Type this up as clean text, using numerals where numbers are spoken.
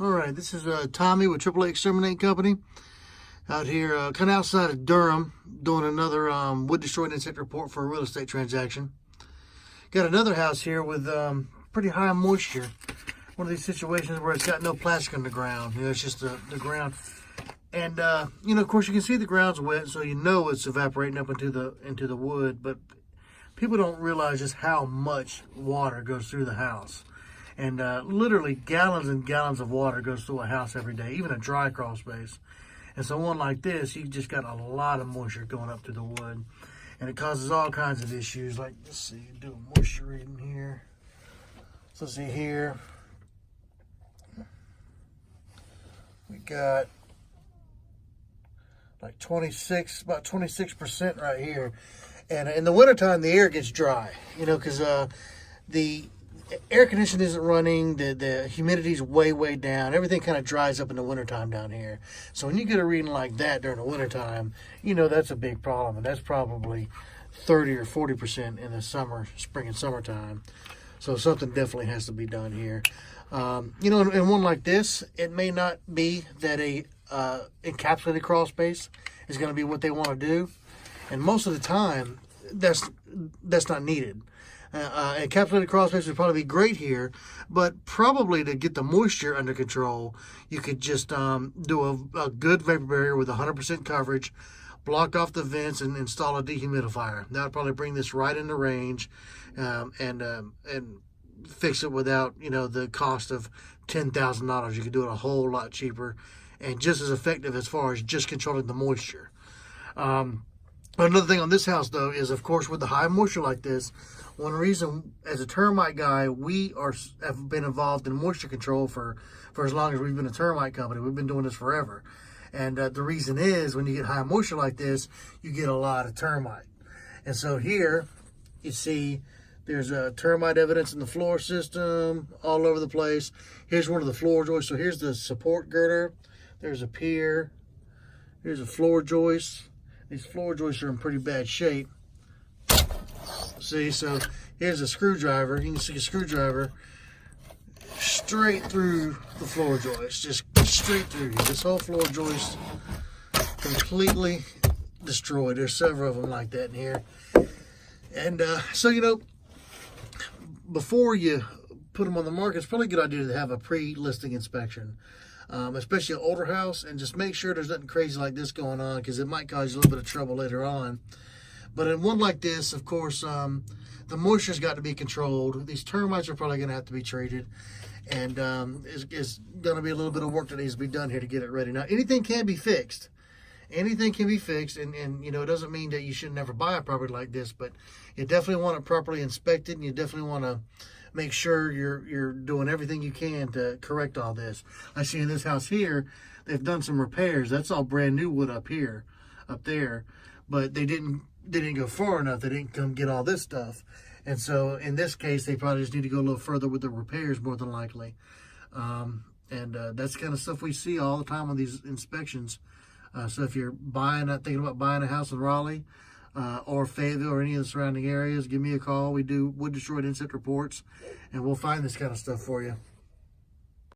All right, this is Tommy with AAA Exterminate Company out here kind of outside of Durham doing another wood destroyed insect report for a real estate transaction. Got another house here with pretty high moisture. One of these situations where it's got no plastic on the ground. You know, it's just the ground. And, you know, of course, you can see the ground's wet, so you know it's evaporating up into the wood. But people don't realize just how much water goes through the house. And literally gallons and gallons of water goes through a house every day, even a dry crawl space. And so one like this, you just got a lot of moisture going up through the wood. And it causes all kinds of issues. Like, let's see, do a moisture reading here. So let's see here. We got like about 26% right here. And in the wintertime, the air gets dry, you know, because the air conditioning isn't running, the humidity's way down. Everything kind of dries up in the wintertime down here. So when you get a reading like that during the wintertime, you know that's a big problem. And that's probably 30 or 40% in the summer, spring and summertime. So something definitely has to be done here. You know, in one like this, it may not be that a encapsulated crawl space is going to be what they want to do. And most of the time, that's not needed. Encapsulated crawl space would probably be great here, but probably to get the moisture under control, you could just do a good vapor barrier with 100% coverage, block off the vents, and install a dehumidifier. That would probably bring this right into range, and fix it without, you know, the cost of $10,000. You could do it a whole lot cheaper and just as effective as far as just controlling the moisture. Another thing on this house, though, is, of course, with the high moisture like this, one reason, as a termite guy, have been involved in moisture control for as long as we've been a termite company. We've been doing this forever. And the reason is, when you get high moisture like this, you get a lot of termite. And so here, you see there's termite evidence in the floor system all over the place. Here's one of the floor joists. So here's the support girder. There's a pier. Here's a floor joist. These floor joists are in pretty bad shape. See, so here's a screwdriver. You can see a screwdriver straight through the floor joist, just straight through. This whole floor joist completely destroyed. There's several of them like that in here. And so, you know, before you put them on the market, it's probably a good idea to have a pre-listing inspection. Especially an older house, and just make sure there's nothing crazy like this going on, because it might cause you a little bit of trouble later on. But in one like this, of course, the moisture's got to be controlled. These termites are probably going to have to be treated, and it's going to be a little bit of work that needs to be done here to get it ready. Now, anything can be fixed. Anything can be fixed, and you know, it doesn't mean that you should never buy a property like this, but you definitely want it properly inspected, and you definitely want to make sure you're doing everything you can to correct all this. I see in this house here, they've done some repairs. That's all brand new wood up there, but they didn't go far enough. They didn't come get all this stuff. And so in this case, they probably just need to go a little further with the repairs, more than likely. That's the kind of stuff we see all the time on these inspections. So if you're thinking about buying a house in Raleigh, or Fayetteville or any of the surrounding areas, give me a call. We do wood destroyed insect reports, and we'll find this kind of stuff for you.